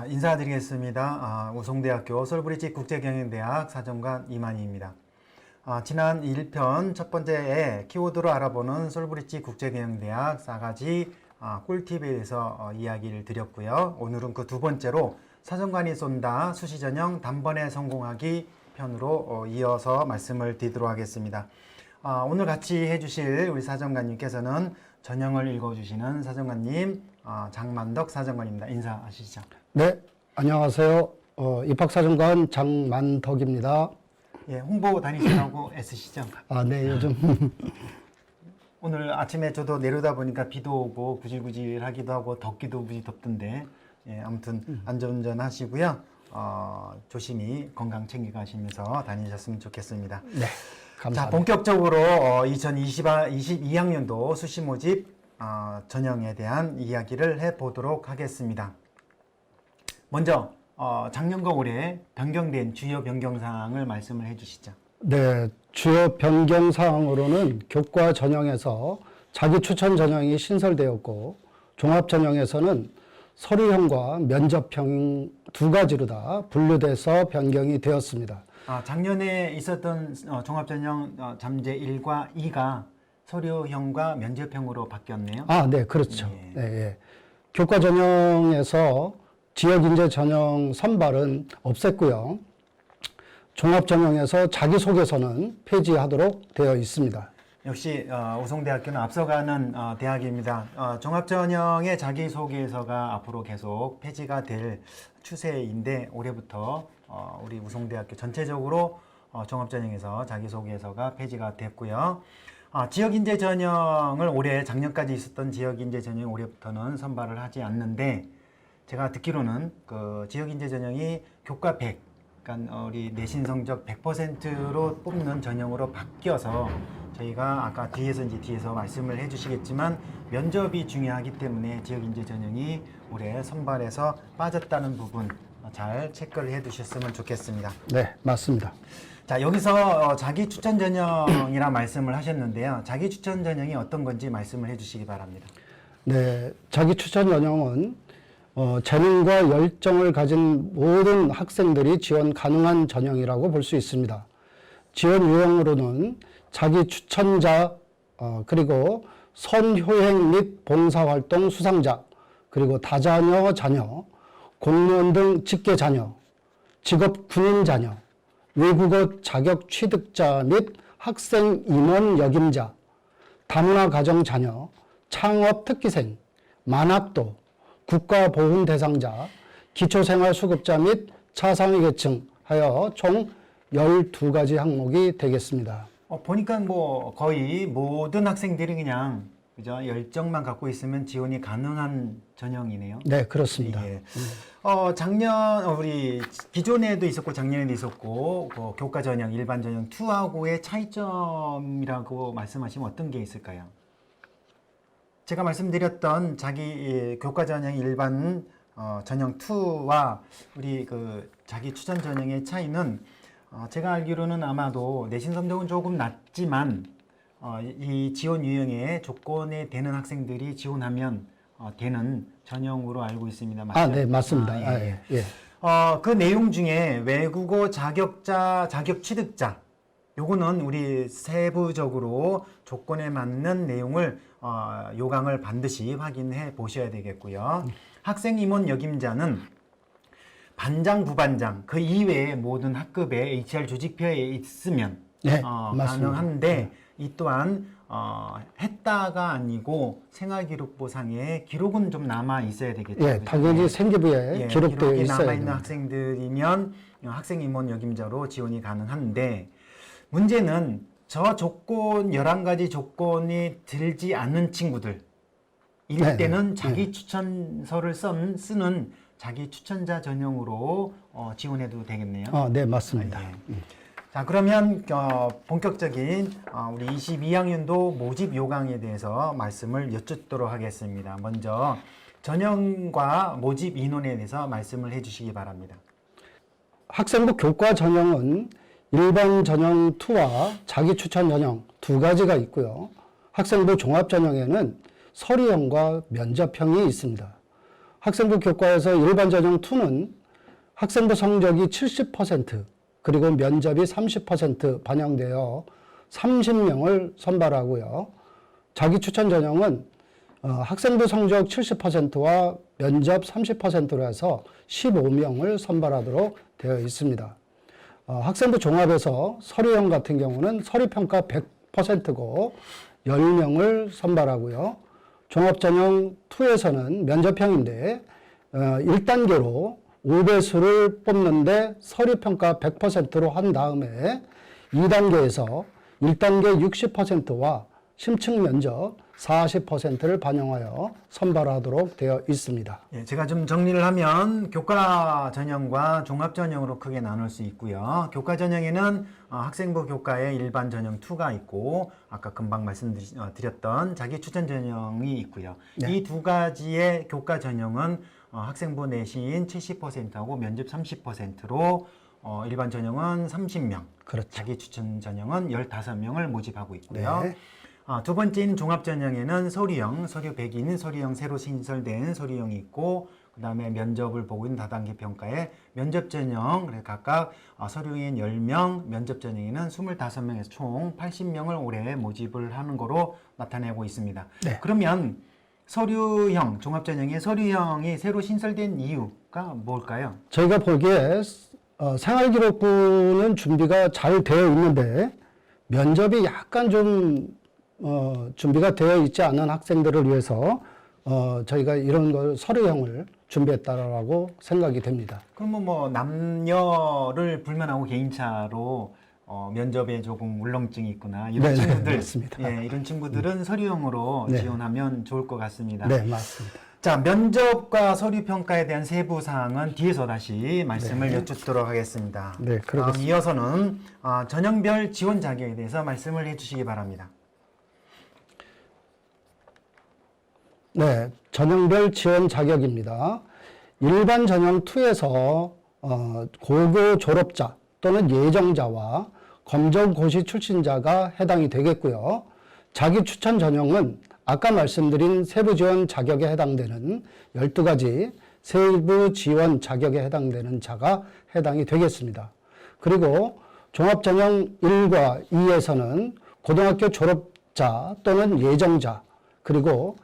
자, 인사드리겠습니다. 우송대학교 솔브리지 국제경영대학 사정관 이만희입니다. 지난 1편 첫 번째에 키워드로 알아보는 솔브리지 국제경영대학 4가지 꿀팁에 대해서 이야기를 드렸고요. 오늘은 그 두 번째로 사정관이 쏜다 수시전형 단번에 성공하기 편으로 이어서 말씀을 드리도록 하겠습니다. 오늘 같이 해주실 우리 사정관님께서는 전형을 읽어주시는 사정관님 장만덕 사정관입니다. 인사하시죠. 네, 안녕하세요. 입학사정관 장만덕입니다. 예, 홍보 다니시라고 애쓰시죠? 네, 요즘. 오늘 아침에 저도 내려다 보니까 비도 오고 구질구질하기도 하고 덥기도 무지 덥던데, 예, 아무튼 안전운전 하시고요. 조심히 건강 챙겨가시면서 다니셨으면 좋겠습니다. 네, 감사합니다. 자, 본격적으로 2022학년도 수시 모집 전형에 대한 이야기를 해보도록 하겠습니다. 먼저 작년과 올해 변경된 주요 변경사항을 말씀을 해주시죠. 네, 주요 변경사항으로는 교과 전형에서 자기 추천 전형이 신설되었고 종합전형에서는 서류형과 면접형 두 가지로 다 분류돼서 변경이 되었습니다. 작년에 있었던 종합전형 잠재 1과 2가 서류형과 면접형으로 바뀌었네요. 네, 그렇죠. 예. 예. 교과 전형에서 지역인재 전형 선발은 없앴고요. 종합전형에서 자기소개서는 폐지하도록 되어 있습니다. 역시 우송대학교는 앞서가는 대학입니다. 종합전형의 자기소개서가 앞으로 계속 폐지가 될 추세인데 올해부터 우리 우송대학교 전체적으로 종합전형에서 자기소개서가 폐지가 됐고요. 지역인재 전형을 올해 작년까지 있었던 지역인재 전형 올해부터는 선발을 하지 않는데 제가 듣기로는 그 지역인재 전형이 교과 100, 그러니까 우리 내신 성적 100%로 뽑는 전형으로 바뀌어서 저희가 아까 뒤에서 말씀을 해주시겠지만 면접이 중요하기 때문에 지역인재 전형이 올해 선발에서 빠졌다는 부분 잘 체크를 해두셨으면 좋겠습니다. 네, 맞습니다. 자, 여기서 자기 추천 전형이라 말씀을 하셨는데요. 자기 추천 전형이 어떤 건지 말씀을 해주시기 바랍니다. 네, 자기 추천 전형은 재능과 열정을 가진 모든 학생들이 지원 가능한 전형이라고 볼 수 있습니다. 지원 유형으로는 자기 추천자, 그리고 선효행 및 봉사활동 수상자, 그리고 다자녀 자녀, 공무원 등 직계 자녀, 직업 군인 자녀, 외국어 자격 취득자 및 학생 임원 역임자, 다문화 가정 자녀, 창업 특기생, 만학도, 국가보훈 대상자, 기초생활수급자 및 차상위 계층 하여 총 12가지 항목이 되겠습니다. 보니까 뭐 거의 모든 학생들이 그냥 그죠? 열정만 갖고 있으면 지원이 가능한 전형이네요. 네, 그렇습니다. 예. 작년 우리 기존에도 있었고 작년에도 있었고 교과 전형, 일반 전형 2하고의 차이점이라고 말씀하시면 어떤 게 있을까요? 제가 말씀드렸던 자기 교과 전형 일반 전형 2와 우리 그 자기 추천 전형의 차이는 제가 알기로는 아마도 내신 성적은 조금 낮지만 이 지원 유형의 조건에 되는 학생들이 지원하면 되는 전형으로 알고 있습니다. 맞죠? 네, 맞습니다. 예. 예. 그 내용 중에 외국어 자격자, 자격 취득자 요거는 우리 세부적으로 조건에 맞는 내용을 요강을 반드시 확인해 보셔야 되겠고요. 학생 임원 역임자는 반장, 부반장 그 이외의 모든 학급에 HR 조직표에 있으면 네, 가능한데 이 또한 했다가 아니고 생활기록부상에 기록은 좀 남아 있어야 되겠죠. 예, 당연히 생기부에 기록되어 기록이 있어야 남아 있는 됩니다. 학생들이면 학생 임원 역임자로 지원이 가능한데 문제는 저 조건 11가지 조건이 들지 않는 친구들 일 때는 자기 추천서를 쓰는 자기 추천자 전형으로 지원해도 되겠네요. 네, 맞습니다. 자, 그러면 본격적인 우리 22학년도 모집 요강에 대해서 말씀을 여쭙도록 하겠습니다. 먼저 전형과 모집 인원에 대해서 말씀을 해주시기 바랍니다. 학생부 교과 전형은 일반 전형 2와 자기 추천 전형 두 가지가 있고요. 학생부 종합 전형에는 서류형과 면접형이 있습니다. 학생부 교과에서 일반 전형 2는 학생부 성적이 70% 그리고 면접이 30% 반영되어 30명을 선발하고요. 자기 추천 전형은 학생부 성적 70%와 면접 30%로 해서 15명을 선발하도록 되어 있습니다. 학생부 종합에서 서류형 같은 경우는 서류평가 100%고 10명을 선발하고요. 종합전형 2에서는 면접형인데 1단계로 5배수를 뽑는데 서류평가 100%로 한 다음에 2단계에서 1단계 60%와 심층 면접 40%를 반영하여 선발하도록 되어 있습니다. 예, 제가 좀 정리를 하면 교과 전형과 종합 전형으로 크게 나눌 수 있고요. 교과 전형에는 학생부 교과의 일반 전형 2가 있고 아까 금방 말씀드렸던 자기 추천 전형이 있고요. 네. 이 두 가지의 교과 전형은 학생부 내신 70%하고 면접 30%로 일반 전형은 30명, 그렇죠. 자기 추천 전형은 15명을 모집하고 있고요. 네. 두 번째인 종합 전형에는 서류 100인 서류형 새로 신설된 서류형이 있고 그다음에 면접을 보고 있는 다단계 평가에 면접 전형 그래서 각각 서류인 10명, 면접 전형에는 25명에서 총 80명을 올해 모집을 하는 거로 나타내고 있습니다. 네. 그러면 서류형 종합 전형의 서류형이 새로 신설된 이유가 뭘까요? 저희가 보기에 생활기록부는 준비가 잘 되어 있는데 면접이 약간 좀 준비가 되어 있지 않은 학생들을 위해서 저희가 이런 걸 서류형을 준비했다라고 생각이 됩니다. 그러면 뭐 남녀를 불문하고 개인차로 면접에 조금 울렁증이 있거나 이런 네네, 친구들, 맞습니다. 예, 이런 친구들은 서류형으로 네. 지원하면 좋을 것 같습니다. 네, 맞습니다. 자, 면접과 서류 평가에 대한 세부 사항은 뒤에서 다시 말씀을 여쭙도록 하겠습니다. 네, 그러겠습니다. 이어서는 전형별 지원 자격에 대해서 말씀을 해주시기 바랍니다. 네, 전형별 지원 자격입니다. 일반 전형 2에서 고교 졸업자 또는 예정자와 검정고시 출신자가 해당이 되겠고요. 자기 추천 전형은 아까 말씀드린 세부 지원 자격에 해당되는 12가지 세부 지원 자격에 해당되는 자가 해당이 되겠습니다. 그리고 종합 전형 1과 2에서는 고등학교 졸업자 또는 예정자 그리고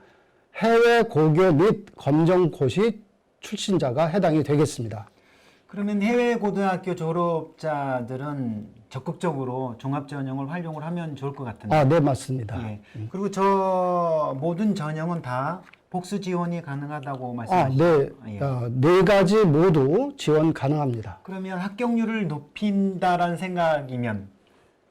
해외 고교 및 검정고시 출신자가 해당이 되겠습니다. 그러면 해외 고등학교 졸업자들은 적극적으로 종합 전형을 활용을 하면 좋을 것 같은데. 네, 맞습니다. 예. 그리고 저 모든 전형은 다 복수 지원이 가능하다고 말씀하시죠? 네, 예. 네 가지 모두 지원 가능합니다. 그러면 합격률을 높인다라는 생각이면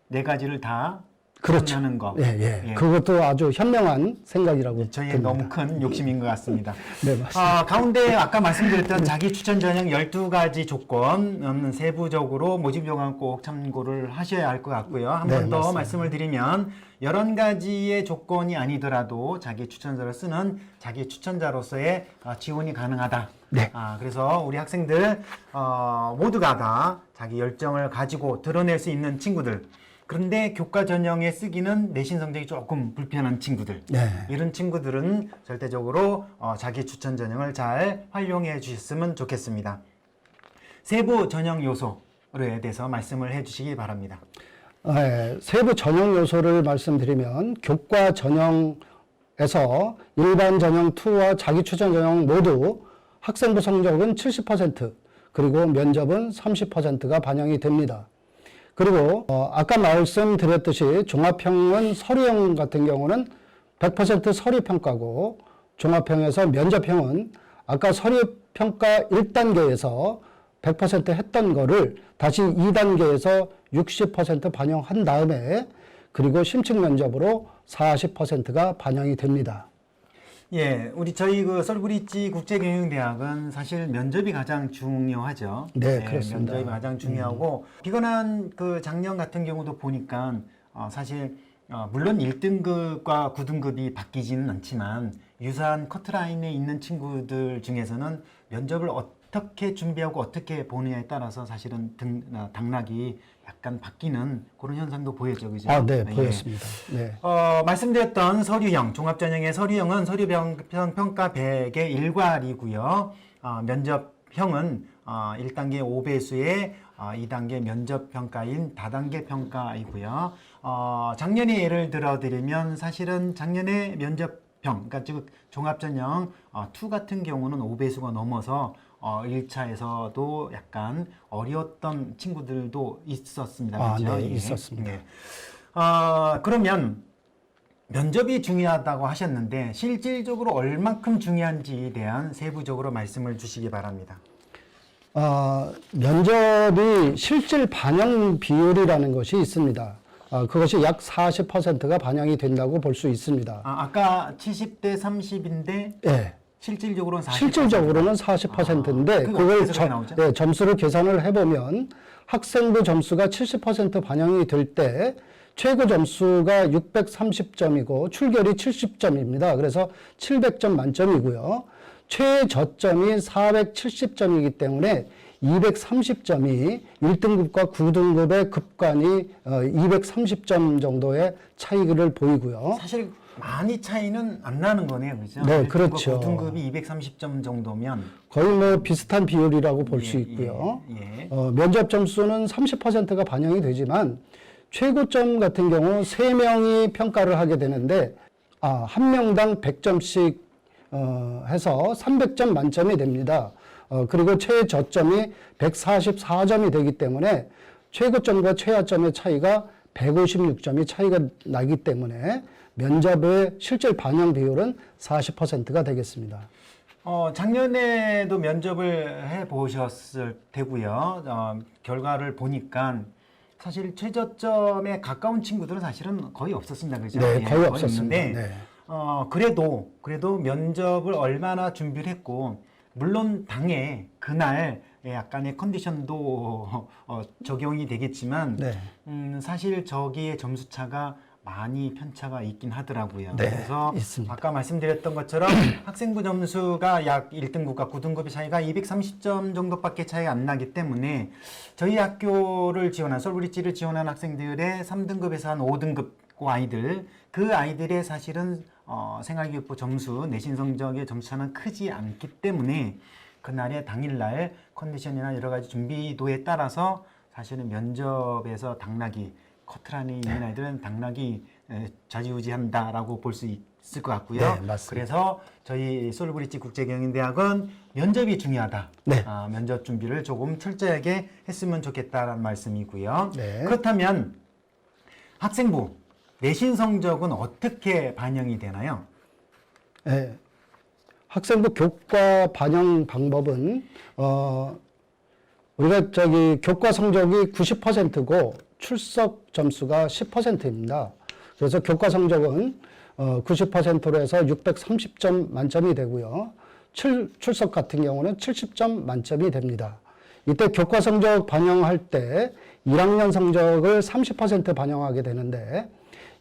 네 가지를 다 그렇죠. 지원하는 거. 예. 예. 그것도 아주 현명한 생각이라고 저희의 듭니다. 너무 큰 욕심인 것 같습니다. 네, 맞습니다. 가운데 아까 말씀드렸던 자기 추천 전형 12가지 조건 세부적으로 모집 요강 꼭 참고를 하셔야 할 것 같고요. 한 네, 번 더 맞습니다. 말씀을 드리면 11가지의 조건이 아니더라도 자기 추천서를 쓰는 자기 추천자로서의 지원이 가능하다. 네. 그래서 우리 학생들 모두가 다 자기 열정을 가지고 드러낼 수 있는 친구들 그런데 교과 전형에 쓰기는 내신 성적이 조금 불편한 친구들 네. 이런 친구들은 절대적으로 자기 추천 전형을 잘 활용해 주셨으면 좋겠습니다. 세부 전형 요소에 대해서 말씀을 해 주시기 바랍니다. 세부 전형 요소를 말씀드리면 교과 전형에서 일반 전형 2와 자기 추천 전형 모두 학생부 성적은 70% 그리고 면접은 30%가 반영이 됩니다. 그리고 아까 말씀드렸듯이 종합형은 서류형 같은 경우는 100% 서류평가고 종합형에서 면접형은 아까 서류평가 1단계에서 100% 했던 거를 다시 2단계에서 60% 반영한 다음에 그리고 심층 면접으로 40%가 반영이 됩니다. 예, 저희 썰브릿지 국제경영대학은 사실 면접이 가장 중요하죠. 네, 그렇습니다. 면접이 가장 중요하고 비건한 작년 같은 경우도 보니까 사실 물론 1등급과 9등급이 바뀌지는 않지만 유사한 커트라인에 있는 친구들 중에서는 면접을 어떻게 준비하고 어떻게 보느냐에 따라서 사실은 당락이 약간 바뀌는 그런 현상도 보여져, 그죠? 아, 네, 예. 보였습니다. 네. 말씀드렸던 서류형, 종합전형의 서류형은 서류평가 100의 일괄이고요. 면접형은 1단계 5배수의 2단계 면접평가인 다단계 평가이고요. 작년에 예를 들어드리면 사실은 작년에 면접형, 그러니까 즉 종합전형 2 같은 경우는 5배수가 넘어서 1차에서도 약간 어려웠던 친구들도 있었습니다. 아, 그렇죠? 네, 예. 있었습니다. 네. 그러면 면접이 중요하다고 하셨는데 실질적으로 얼만큼 중요한지에 대한 세부적으로 말씀을 주시기 바랍니다. 면접이 실질 반영 비율이라는 것이 있습니다. 그것이 약 40%가 반영이 된다고 볼 수 있습니다. 아까 70대 30인데 예. 실질적으로는 40%. 실질적으로는 40%인데 그걸 어떻게 나오죠? 점수를 계산을 해보면 학생부 점수가 70% 반영이 될 때 최고 점수가 630점이고 출결이 70점입니다. 그래서 700점 만점이고요. 최저점이 470점이기 때문에 230점이 1등급과 9등급의 급간이 230점 정도의 차이를 보이고요. 사실 많이 차이는 안 나는 거네요. 그죠? 네, 그렇죠. 9등급이 230점 정도면 거의 뭐 비슷한 비율이라고 볼 수 예, 있고요. 예. 면접 점수는 30%가 반영이 되지만 최고점 같은 경우 3명이 평가를 하게 되는데 한 명당 100점씩 해서 300점 만점이 됩니다. 그리고 최저점이 144점이 되기 때문에 최고점과 최하점의 차이가 156점이 차이가 나기 때문에 면접의 실질 반영 비율은 40%가 되겠습니다. 작년에도 면접을 해 보셨을 테고요. 결과를 보니까 사실 최저점에 가까운 친구들은 사실은 거의 없었습니다. 그죠? 네, 예, 거의 없었습니다. 없는데, 네. 그래도 면접을 얼마나 준비를 했고, 물론 당에 그날 약간의 컨디션도 적용이 되겠지만, 네. 사실 저기에 점수 차가 많이 편차가 있긴 하더라고요. 네, 그래서 있습니다. 아까 말씀드렸던 것처럼 학생부 점수가 약 1등급과 9등급의 차이가 230점 정도밖에 차이가 안 나기 때문에 저희 학교를 지원한 솔브리지를 지원한 학생들의 3등급에서 한 5등급 그 아이들의 사실은 생활교육부 점수, 내신 성적의 점수 차는 크지 않기 때문에 그날의 당일날 컨디션이나 여러 가지 준비도에 따라서 사실은 면접에서 당락이 커트라인에 있는 아이들은 당락이 좌지우지한다라고 볼 수 있을 것 같고요. 네, 맞습니다. 그래서 저희 솔브리지 국제경영대학은 면접이 중요하다. 네. 면접 준비를 조금 철저하게 했으면 좋겠다라는 말씀이고요. 네. 그렇다면 학생부 내신 성적은 어떻게 반영이 되나요? 네. 학생부 교과 반영 방법은 우리가 교과 성적이 90%고 출석 점수가 10%입니다. 그래서 교과 성적은 90%로 해서 630점 만점이 되고요. 출석 같은 경우는 70점 만점이 됩니다. 이때 교과 성적 반영할 때 1학년 성적을 30% 반영하게 되는데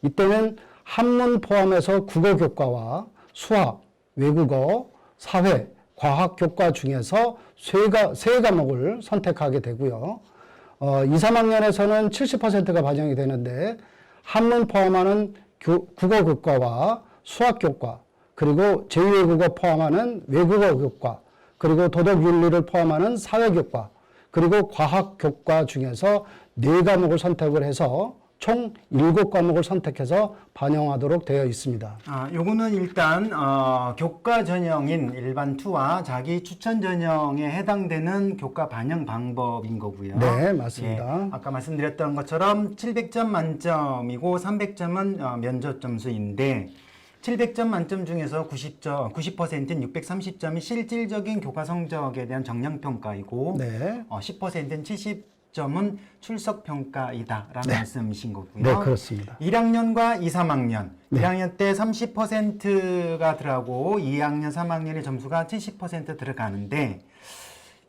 이때는 한문 포함해서 국어 교과와 수학, 외국어, 사회, 과학 교과 중에서 세 과목을 선택하게 되고요. 2, 3학년에서는 70%가 반영이 되는데 한문 포함하는 국어 교과와 수학 교과, 그리고 제2외국어 포함하는 외국어 교과, 그리고 도덕 윤리를 포함하는 사회 교과, 그리고 과학 교과 중에서 4과목을 선택을 해서 총 7과목을 선택해서 반영하도록 되어 있습니다. 요거는 일단 교과 전형인 일반 2와 자기 추천 전형에 해당되는 교과 반영 방법인 거고요. 네, 맞습니다. 예, 아까 말씀드렸던 것처럼 700점 만점이고 300점은 면접 점수인데 700점 만점 중에서 90%인 630점이 실질적인 교과 성적에 대한 정량 평가이고 네. 10%인 70점은 출석 평가이다라는 네. 말씀이신 거고요. 네, 그렇습니다. 1학년과 2, 3학년. 네. 1학년 때 30%가 들어가고 2학년, 3학년의 점수가 70% 들어가는데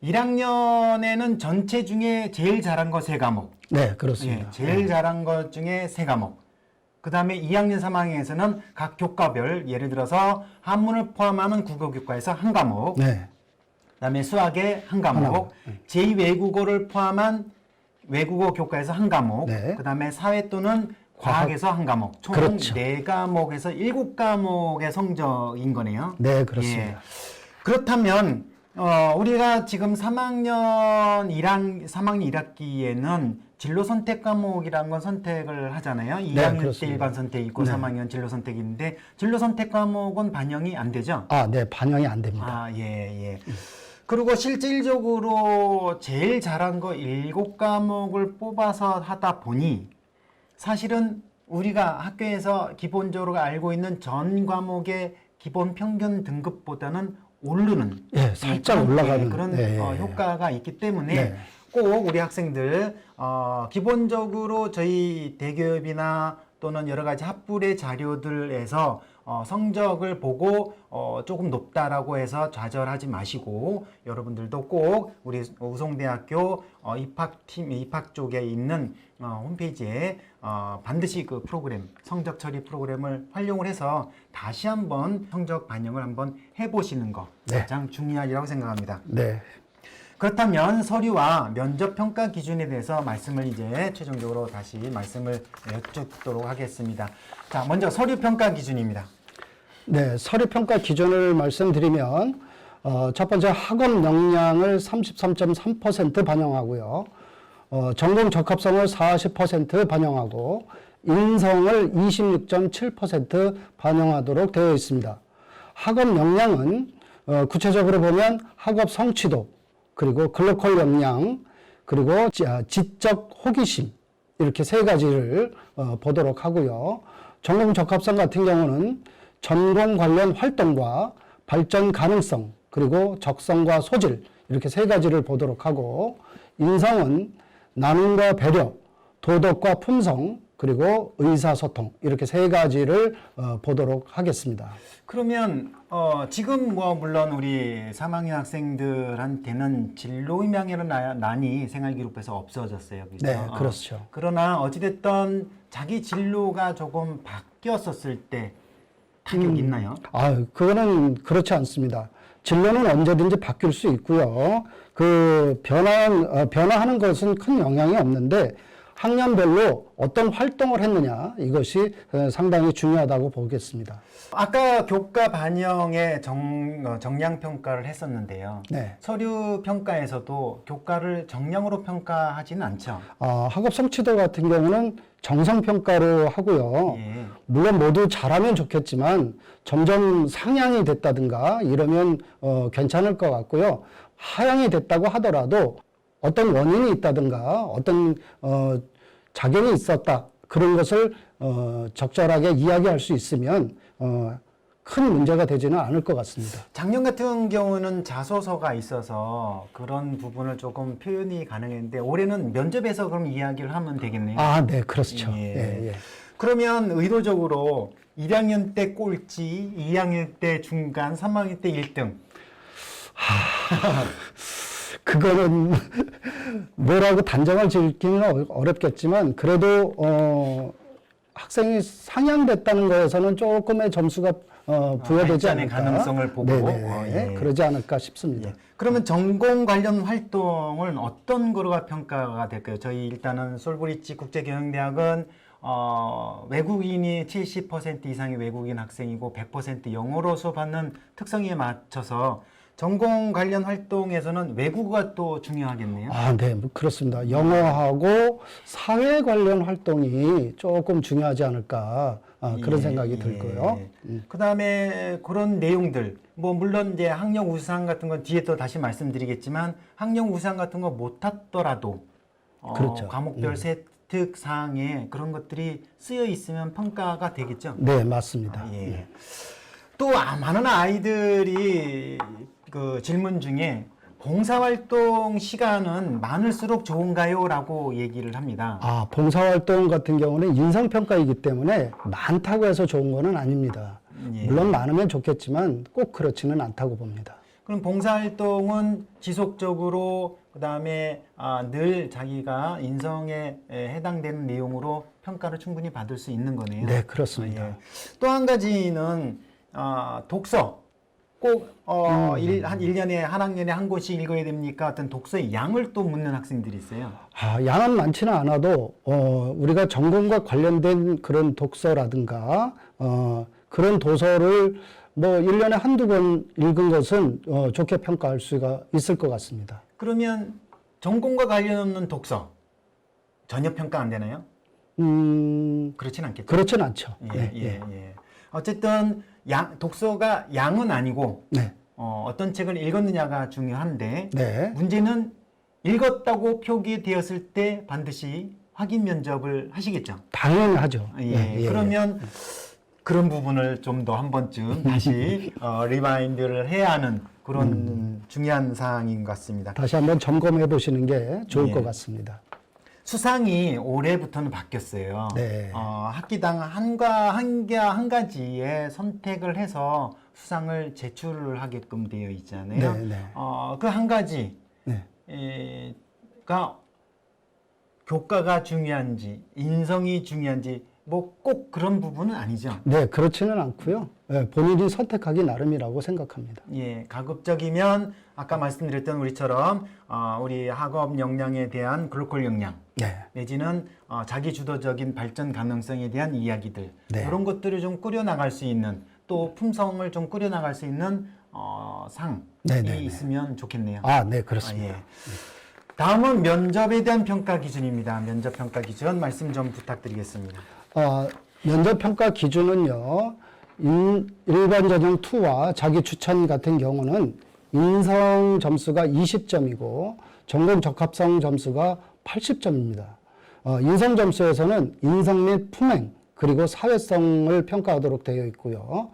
1학년에는 전체 중에 제일 잘한 거 3과목. 네, 그렇습니다. 예, 제일 잘한 것 중에 3과목. 그 다음에 2학년, 3학년에서는 각 교과별, 예를 들어서 한문을 포함하는 국어교과에서 1과목. 네. 그다음에 수학에 한 과목, 제2외국어를 포함한 외국어 교과에서 한 과목, 네. 그다음에 사회 또는 과학에서 한 과목, 총 그렇죠. 4과목에서 7과목의 성적인 거네요. 네, 그렇습니다. 예. 그렇다면 우리가 지금 3학년 1학기에는 진로 선택 과목이라는 건 선택을 하잖아요. 2학년 때 그렇습니다. 일반 선택이 있고 3학년 진로 선택인데 진로 선택 과목은 반영이 안 되죠? 아, 네, 반영이 안 됩니다. 아, 예, 예. 그리고 실질적으로 제일 잘한 거 7과목을 뽑아서 하다 보니 사실은 우리가 학교에서 기본적으로 알고 있는 전 과목의 기본 평균 등급보다는 오르는 예, 살짝 그런, 올라가는 그런 네. 효과가 있기 때문에 네. 꼭 우리 학생들 기본적으로 저희 대기업이나 또는 여러 가지 합불의 자료들에서 성적을 보고 조금 높다라고 해서 좌절하지 마시고 여러분들도 꼭 우리 우송대학교 입학 쪽에 있는 홈페이지에 반드시 그 프로그램 성적 처리 프로그램을 활용을 해서 다시 한번 성적 반영을 한번 해보시는 거 네. 가장 중요하리라고 생각합니다. 네. 그렇다면 서류와 면접 평가 기준에 대해서 말씀을 이제 최종적으로 다시 말씀을 여쭙도록 하겠습니다. 자, 먼저 서류 평가 기준입니다. 네, 서류 평가 기준을 말씀드리면 첫 번째 학업 역량을 33.3% 반영하고요. 전공 적합성을 40% 반영하고 인성을 26.7% 반영하도록 되어 있습니다. 학업 역량은 구체적으로 보면 학업 성취도, 그리고 글로컬 역량, 그리고 지적 호기심 이렇게 세 가지를 보도록 하고요. 전공 적합성 같은 경우는 전공 관련 활동과 발전 가능성, 그리고 적성과 소질 이렇게 세 가지를 보도록 하고 인성은 나눔과 배려, 도덕과 품성, 그리고 의사소통 이렇게 세 가지를 보도록 하겠습니다. 그러면 지금 뭐 물론 우리 3학년 학생들한테는 진로임양이라는 난이 생활기록부에서 없어졌어요. 그렇죠? 네, 그렇죠. 그러나 어찌됐든 자기 진로가 조금 바뀌었었을 때 타격이 있나요? 그거는 그렇지 않습니다. 진로는 언제든지 바뀔 수 있고요. 그 변화하는 것은 큰 영향이 없는데 학년별로 어떤 활동을 했느냐 이것이 상당히 중요하다고 보겠습니다. 아까 교과 반영의 정량 평가를 했었는데요. 네. 서류 평가에서도 교과를 정량으로 평가하지는 않죠. 학업 성취도 같은 경우는 정성 평가로 하고요. 예. 물론 모두 잘하면 좋겠지만 점점 상향이 됐다든가 이러면 괜찮을 것 같고요. 하향이 됐다고 하더라도 어떤 원인이 있다든가 어떤 작용이 있었다 그런 것을 적절하게 이야기할 수 있으면 큰 문제가 되지는 않을 것 같습니다. 작년 같은 경우는 자소서가 있어서 그런 부분을 조금 표현이 가능했는데 올해는 면접에서 그럼 이야기를 하면 되겠네요. 네, 그렇죠. 예. 그러면 의도적으로 1학년 때 꼴찌, 2학년 때 중간, 3학년 때 1등. 그거는 뭐라고 단정을 짓기는 어렵겠지만 그래도 학생이 상향됐다는 거에서는 조금의 점수가 부여되지 발전의 않을까. 가능성을 보고 예. 그러지 않을까 싶습니다. 예. 그러면 전공 관련 활동은 어떤 거로가 평가가 될까요? 저희 일단은 솔브리지 국제경영대학은 외국인이 70% 이상의 외국인 학생이고 100% 영어로 수업하는 특성에 맞춰서 전공 관련 활동에서는 외국어가 또 중요하겠네요. 네, 그렇습니다. 영어하고 사회 관련 활동이 조금 중요하지 않을까 그런 생각이 들고요. 그다음에 그런 내용들 뭐 물론 이제 학력 우수상 같은 건 뒤에 또 다시 말씀드리겠지만 학력 우수상 같은 거 못 탔더라도 그렇죠. 과목별 세특 사항에 그런 것들이 쓰여 있으면 평가가 되겠죠. 네, 맞습니다. 예. 또 많은 아이들이 그 질문 중에 봉사활동 시간은 많을수록 좋은가요? 라고 얘기를 합니다. 봉사활동 같은 경우는 인성평가이기 때문에 많다고 해서 좋은 거는 아닙니다. 예. 물론 많으면 좋겠지만 꼭 그렇지는 않다고 봅니다. 그럼 봉사활동은 지속적으로 그다음에 늘 자기가 인성에 해당되는 내용으로 평가를 충분히 받을 수 있는 거네요. 네, 그렇습니다. 또 한 가지는 독서. 꼭 한 1년에 한 학년에 한 권씩 읽어야 됩니까? 어떤 독서의 양을 또 묻는 학생들이 있어요. 양은 많지는 않아도 우리가 전공과 관련된 그런 독서라든가 그런 도서를 뭐 1년에 한두 권 읽은 것은 좋게 평가할 수가 있을 것 같습니다. 그러면 전공과 관련 없는 독서 전혀 평가 안 되나요? 그렇진 않겠죠. 그렇진 않죠. 예. 어쨌든 독서가 양은 아니고 네. 어떤 책을 읽었느냐가 중요한데 네. 문제는 읽었다고 표기되었을 때 반드시 확인 면접을 하시겠죠. 당연하죠. 그러면 그런 부분을 좀 더 한 번쯤 다시 리마인드를 해야 하는 그런 중요한 사항인 것 같습니다. 다시 한번 점검해 보시는 게 좋을 것 같습니다. 수상이 올해부터는 바뀌었어요. 네. 학기당 한 가지의 선택을 해서 수상을 제출을 하게끔 되어 있잖아요. 네, 네. 그 한 가지가 네. 교과가 중요한지 인성이 중요한지 뭐 꼭 그런 부분은 아니죠. 네, 그렇지는 않고요. 본인이 선택하기 나름이라고 생각합니다. 예, 가급적이면 아까 말씀드렸던 우리처럼 우리 학업 역량에 대한 글로컬 역량 네. 내지는 자기 주도적인 발전 가능성에 대한 이야기들 네. 이런 것들을 좀 꾸려나갈 수 있는 또 품성을 좀 꾸려나갈 수 있는 상이 네네네. 있으면 좋겠네요. 네, 그렇습니다. 예. 다음은 면접에 대한 평가 기준입니다. 면접 평가 기준 말씀 좀 부탁드리겠습니다. 면접 평가 기준은요, 일반 전형 2와 자기 추천 같은 경우는 인성 점수가 20점이고 전공 적합성 점수가 80점입니다. 인성 점수에서는 인성 및 품행 그리고 사회성을 평가하도록 되어 있고요.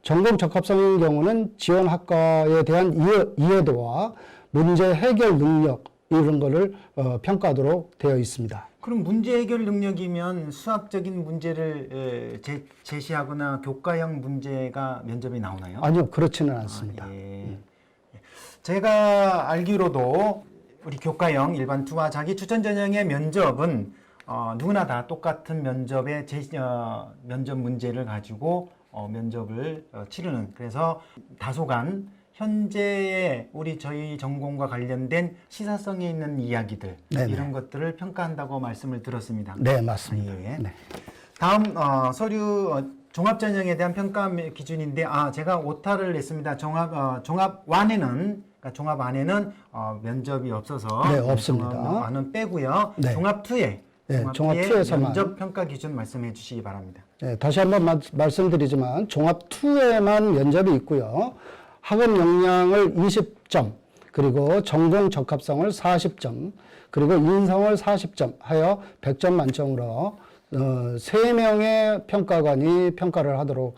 전공 적합성인 경우는 지원 학과에 대한 이해도와 문제 해결 능력 이런 거를 평가하도록 되어 있습니다. 그럼 문제 해결 능력이면 수학적인 문제를 제시하거나 교과형 문제가 면접에 나오나요? 아니요, 그렇지는 않습니다. 예. 제가 알기로도 우리 교과형 일반 투와 자기 추천 전형의 면접은 누구나 다 똑같은 면접의 면접 문제를 가지고 면접을 치르는 그래서 다소간 현재의 저희 전공과 관련된 시사성에 있는 이야기들 네네. 이런 것들을 평가한다고 말씀을 들었습니다. 네, 맞습니다. 예. 네. 다음 서류 종합전형에 대한 평가 기준인데 제가 오타를 냈습니다. 종합 안에는 면접이 없어서 네, 없습니다. 종합 안은 빼고요. 네. 종합 2에 네, 종합 2에서만 면접 평가 기준 말씀해 주시기 바랍니다. 네, 다시 한번 말씀드리지만 종합 2에만 면접이 있고요. 학업 역량을 20점, 그리고 전공 적합성을 40점, 그리고 인성을 40점 하여 100점 만점으로 3명의 평가관이 평가를 하도록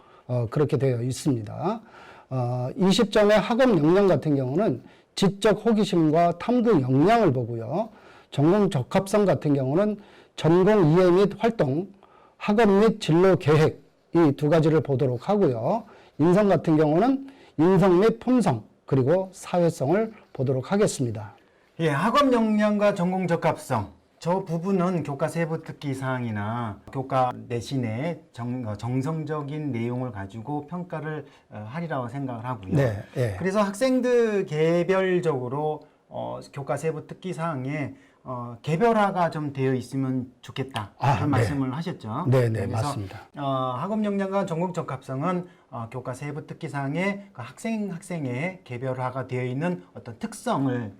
그렇게 되어 있습니다. 20점의 학업 역량 같은 경우는 지적 호기심과 탐구 역량을 보고요. 전공 적합성 같은 경우는 전공 이해 및 활동, 학업 및 진로 계획 이 두 가지를 보도록 하고요. 인성 같은 경우는 인성 및 품성 그리고 사회성을 보도록 하겠습니다. 예, 학업 역량과 전공 적합성 저 부분은 교과 세부 특기 사항이나 교과 내신의 정성적인 내용을 가지고 평가를 하리라고 생각을 하고요. 네, 예. 그래서 학생들 개별적으로 교과 세부 특기 사항에 개별화가 좀 되어 있으면 좋겠다 그런 네. 말씀을 하셨죠. 네, 네, 그래서 맞습니다. 학업 역량과 전공 적합성은 교과 세부 특기 사항에 그 학생의 개별화가 되어 있는 어떤 특성을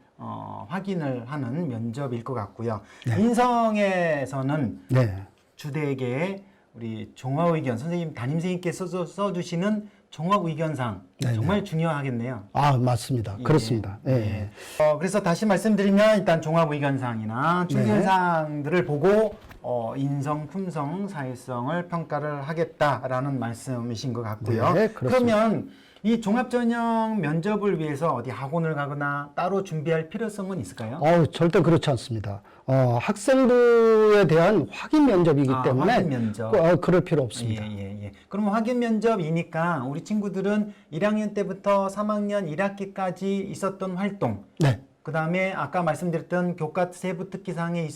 확인을 하는 면접일 것 같고요. 네. 인성에서는 네. 주되게 우리 종합의견 선생님 담임선생님께서 써주시는 종합의견상 네네. 정말 중요하겠네요. 맞습니다. 예. 그렇습니다. 예. 예. 그래서 다시 말씀드리면 일단 종합의견사항이나 충실사항들을 보고 인성, 품성, 사회성을 평가를 하겠다라는 말씀이신 것 같고요. 네, 그렇습니다. 그러면 이 종합전형 면접을 위해서 어디 학원을 가거나 따로 준비할 필요성은 있을까요? 절대 그렇지 않습니다. 학생부에 대한 확인 면접이기 때문에 확인 면접. 그럴 필요 없습니다. 예. 그럼 확인 면접이니까 우리 친구들은 1학년 때부터 3학년 1학기까지 있었던 활동, 네. 그 다음에 아까 말씀드렸던 교과 세부 특기사항에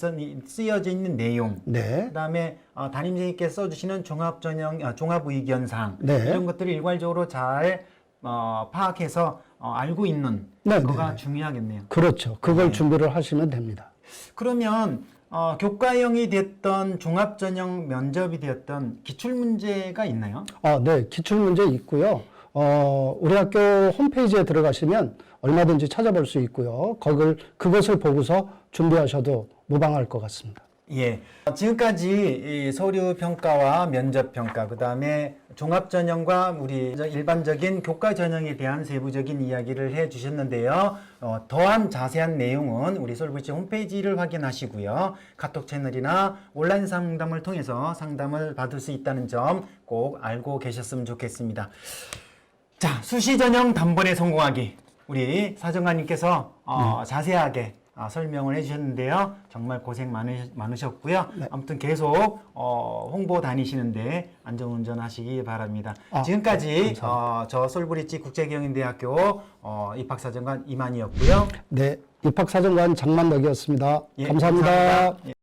쓰여져 있는 내용, 네. 그 다음에 담임선생님께서 써주시는 종합의견사항 네. 이런 것들을 일괄적으로 잘 파악해서 알고 있는 네, 거가 네. 중요하겠네요. 그렇죠. 그걸 네. 준비를 하시면 됩니다. 그러면 교과형이 됐던 종합전형 면접이 되었던 기출문제가 있나요? 네, 기출문제 있고요. 우리 학교 홈페이지에 들어가시면 얼마든지 찾아볼 수 있고요. 그것을 보고서 준비하셔도 무방할 것 같습니다. 예. 지금까지 이 서류 평가와 면접 평가, 그 다음에 종합 전형과 우리 일반적인 교과 전형에 대한 세부적인 이야기를 해 주셨는데요. 더한 자세한 내용은 우리 솔브리지 홈페이지를 확인하시고요. 카톡 채널이나 온라인 상담을 통해서 상담을 받을 수 있다는 점 꼭 알고 계셨으면 좋겠습니다. 자, 수시 전형 단번에 성공하기. 우리 사정관님께서 자세하게 설명을 해주셨는데요. 정말 고생 많으셨고요. 네. 아무튼 계속 홍보 다니시는데 안전운전 하시기 바랍니다. 지금까지 저 솔브리지 국제경영대학교 입학사정관 이만희였고요. 네, 입학사정관 장만덕이었습니다. 예, 감사합니다. 감사합니다. 예.